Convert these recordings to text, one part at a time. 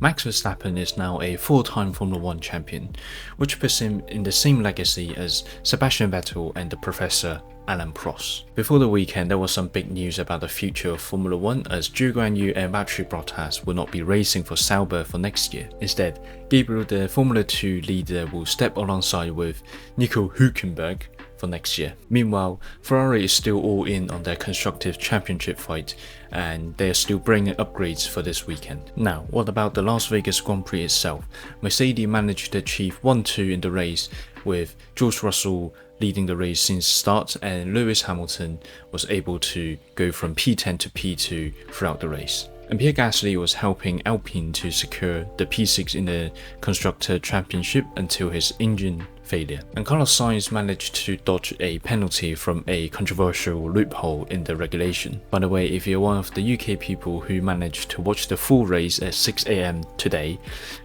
Max Verstappen is now a four-time Formula 1 champion, which puts him in the same legacy as Sebastian Vettel and the Professor Alain Prost. Before the weekend, there was some big news about the future of Formula 1 as Zhou Guanyu and Valtteri Bottas will not be racing for Sauber for next year. Instead, Gabriel, the Formula 2 leader, will step alongside with Nico Hülkenberg for next year. Meanwhile, Ferrari is still all in on their Constructors Championship fight and they are still bringing upgrades for this weekend. Now, what about the Las Vegas Grand Prix itself? Mercedes managed to achieve 1-2 in the race, with George Russell leading the race since start and Lewis Hamilton was able to go from P10 to P2 throughout the race. And Pierre Gasly was helping Alpine to secure the P6 in the Constructors Championship until his engine failure. And Carlos Sainz managed to dodge a penalty from a controversial loophole in the regulation. By the way, if you're one of the UK people who managed to watch the full race at 6 AM today,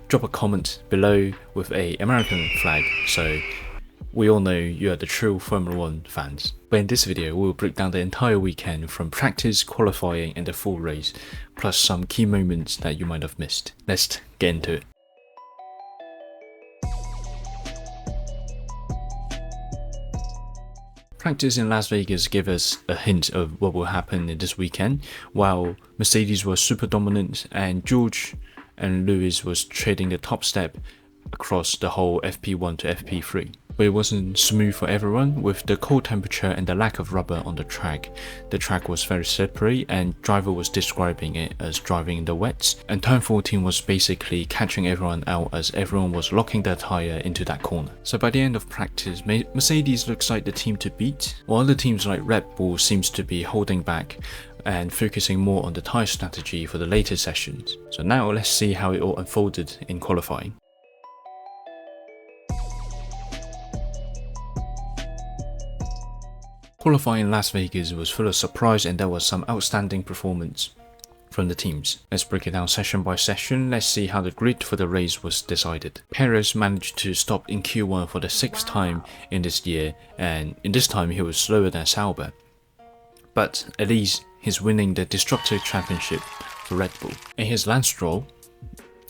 drop a comment below with an American flag so we all know you are the true Formula 1 fans. But in this video, we'll break down the entire weekend from practice, qualifying and the full race, plus some key moments that you might have missed. Let's get into it. Practice in Las Vegas gave us a hint of what will happen in this weekend, while Mercedes was super dominant and George and Lewis was trading the top step across the whole FP1 to FP3. But it wasn't smooth for everyone. With the cold temperature and the lack of rubber on the track was very slippery and driver was describing it as driving in the wets, and turn 14 was basically catching everyone out as everyone was locking their tyre into that corner. So by the end of practice, Mercedes looks like the team to beat, while other teams like Red Bull seems to be holding back and focusing more on the tyre strategy for the later sessions. So now let's see how it all unfolded in qualifying. Qualifying in Las Vegas was full of surprise and there was some outstanding performance from the teams. Let's break it down session by session. Let's see how the grid for the race was decided. Perez managed to stop in Q1 for the 6th time in this year, and in this time he was slower than Sauber. But at least he's winning the Constructors Championship for Red Bull. And here's Lance Stroll,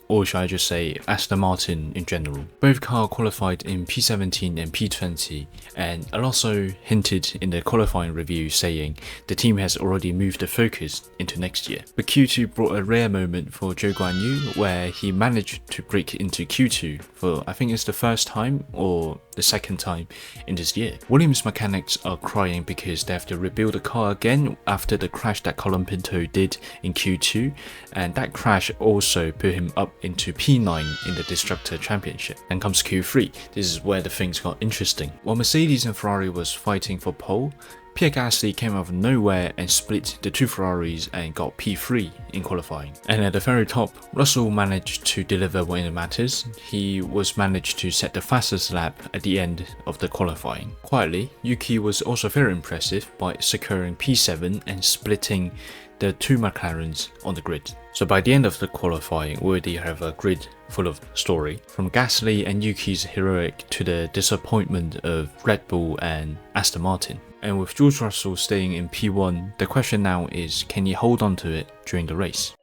or should I just say Aston Martin in general. Both cars qualified in P17 and P20, and Alonso hinted in the qualifying review saying the team has already moved the focus into next year. But Q2 brought a rare moment for Zhou Guanyu where he managed to break into Q2 for I think it's the first time or the second time in this year. Williams mechanics are crying because they have to rebuild the car again after the crash that Colin Pinto did in Q2, and that crash also put him up into P9 in the Constructors Championship. Then comes Q3, this is where the things got interesting. While Mercedes and Ferrari was fighting for pole, Pierre Gasly came out of nowhere and split the two Ferraris and got P3 in qualifying. And at the very top, Russell managed to deliver when it matters. He managed to set the fastest lap at the end of the qualifying. Quietly, Yuki was also very impressive by securing P7 and splitting the two McLarens on the grid. So by the end of the qualifying, we already have a grid full of story, from Gasly and Yuki's heroic to the disappointment of Red Bull and Aston Martin. And with George Russell staying in P1, the question now is, can he hold on to it during the race?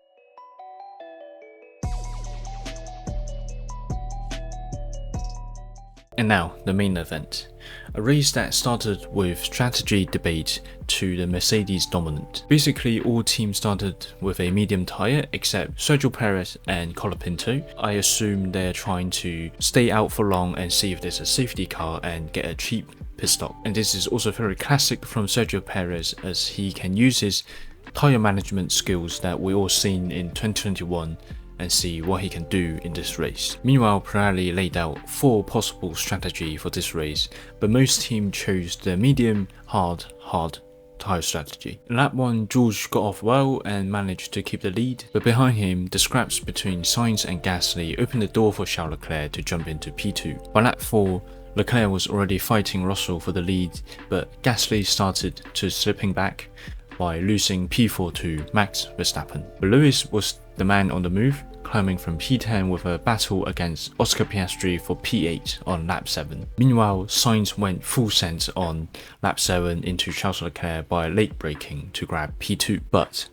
And now, the main event. A race that started with strategy debate to the Mercedes dominant. Basically, all teams started with a medium tyre except Sergio Perez and Colin Pinto. I assume they're trying to stay out for long and see if there's a safety car and get a cheap pit stop. And this is also very classic from Sergio Perez as he can use his tyre management skills that we all seen in 2021 and see what he can do in this race. Meanwhile, Pirelli laid out 4 possible strategies for this race, but most teams chose the medium, hard tyre strategy. In lap 1, George got off well and managed to keep the lead, but behind him, the scraps between Sainz and Gasly opened the door for Charles Leclerc to jump into P2. By lap 4, Leclerc was already fighting Russell for the lead, but Gasly started to slipping back by losing P4 to Max Verstappen. But Lewis was the man on the move, climbing from P10 with a battle against Oscar Piastri for P8 on lap 7. Meanwhile, Sainz went full send on lap 7 into Charles Leclerc by late braking to grab P2, but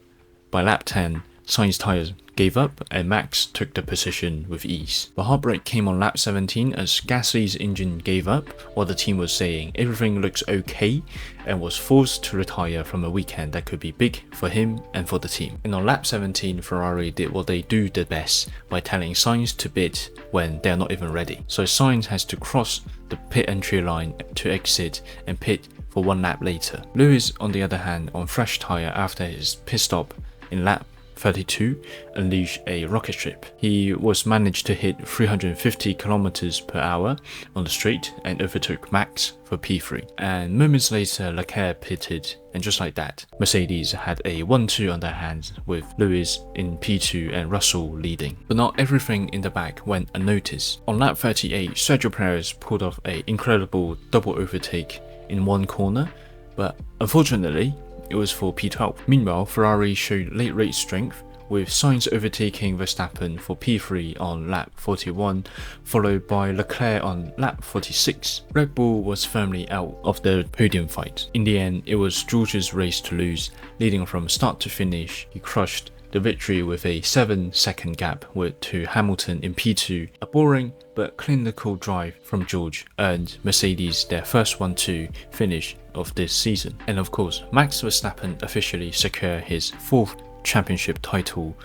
by lap 10, Sainz tyres gave up and Max took the position with ease. The heartbreak came on lap 17 as Gasly's engine gave up while the team was saying everything looks okay and was forced to retire from a weekend that could be big for him and for the team. And on lap 17, Ferrari did what they do the best by telling Sainz to pit when they're not even ready. So Sainz has to cross the pit entry line to exit and pit for 1 lap later. Lewis, on the other hand, on fresh tyre after his pit stop in lap 32, unleashed a rocket ship. He was managed to hit 350 km per hour on the straight and overtook Max for P3. And moments later, Leclerc pitted, and just like that, Mercedes had a 1-2 on their hands with Lewis in P2 and Russell leading. But not everything in the back went unnoticed. On lap 38, Sergio Perez pulled off an incredible double overtake in one corner, but unfortunately, it was for P12. Meanwhile, Ferrari showed late race strength, with Sainz overtaking Verstappen for P3 on lap 41, followed by Leclerc on lap 46. Red Bull was firmly out of the podium fight. In the end, it was George's race to lose, leading from start to finish. He crushed the victory with a 7-second gap to Hamilton in P2. A boring but clinical drive from George earned Mercedes their first 1-2 finish of this season. And of course, Max Verstappen officially secured his 4th championship title,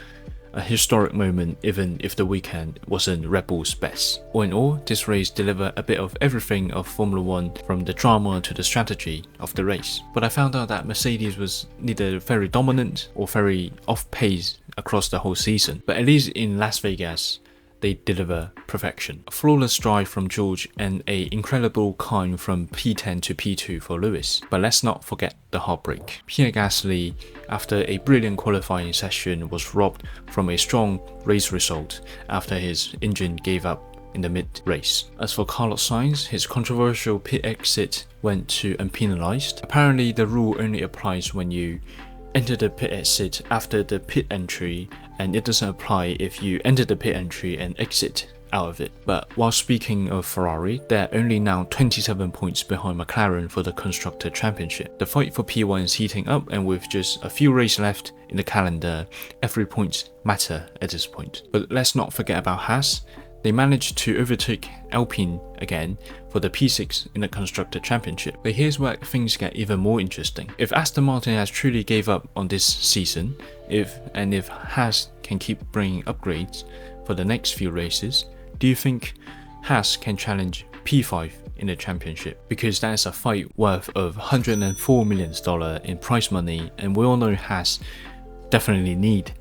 a historic moment even if the weekend wasn't Red Bull's best. All in all, this race delivered a bit of everything of Formula 1, from the drama to the strategy of the race. But I found out that Mercedes was neither very dominant or very off pace across the whole season, but at least in Las Vegas, they deliver perfection. A flawless drive from George and an incredible climb from P10 to P2 for Lewis. But let's not forget the heartbreak. Pierre Gasly, after a brilliant qualifying session, was robbed from a strong race result after his engine gave up in the mid-race. As for Carlos Sainz, his controversial pit exit went to unpenalized. Apparently, the rule only applies when you enter the pit exit after the pit entry, and it doesn't apply if you enter the pit entry and exit out of it. But while speaking of Ferrari, they're only now 27 points behind McLaren for the Constructors Championship. The fight for P1 is heating up, and with just a few races left in the calendar, every point matters at this point. But let's not forget about Haas. They managed to overtake Alpine again for the P6 in the Constructors Championship. But here's where things get even more interesting. If Aston Martin has truly gave up on this season, if Haas can keep bringing upgrades for the next few races, do you think Haas can challenge P5 in the championship? Because that is a fight worth of $104 million in prize money, and we all know Haas definitely need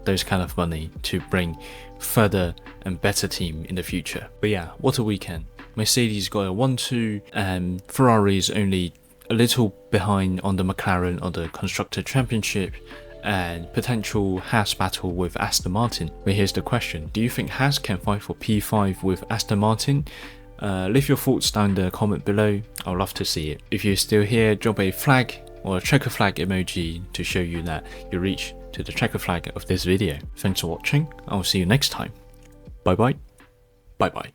those kind of money to bring further and better team in the future. But yeah, what a weekend. Mercedes got a 1-2 and Ferrari is only a little behind on the McLaren on the Constructors Championship, and potential Haas battle with Aston Martin. But here's the question, do you think Haas can fight for P5 with Aston Martin? Leave your thoughts down in the comment below, I'd love to see it. If you're still here, drop a flag or a checker flag emoji to show you that you reached to the checker flag of this video. Thanks for watching, I'll see you next time. Bye bye. Bye bye.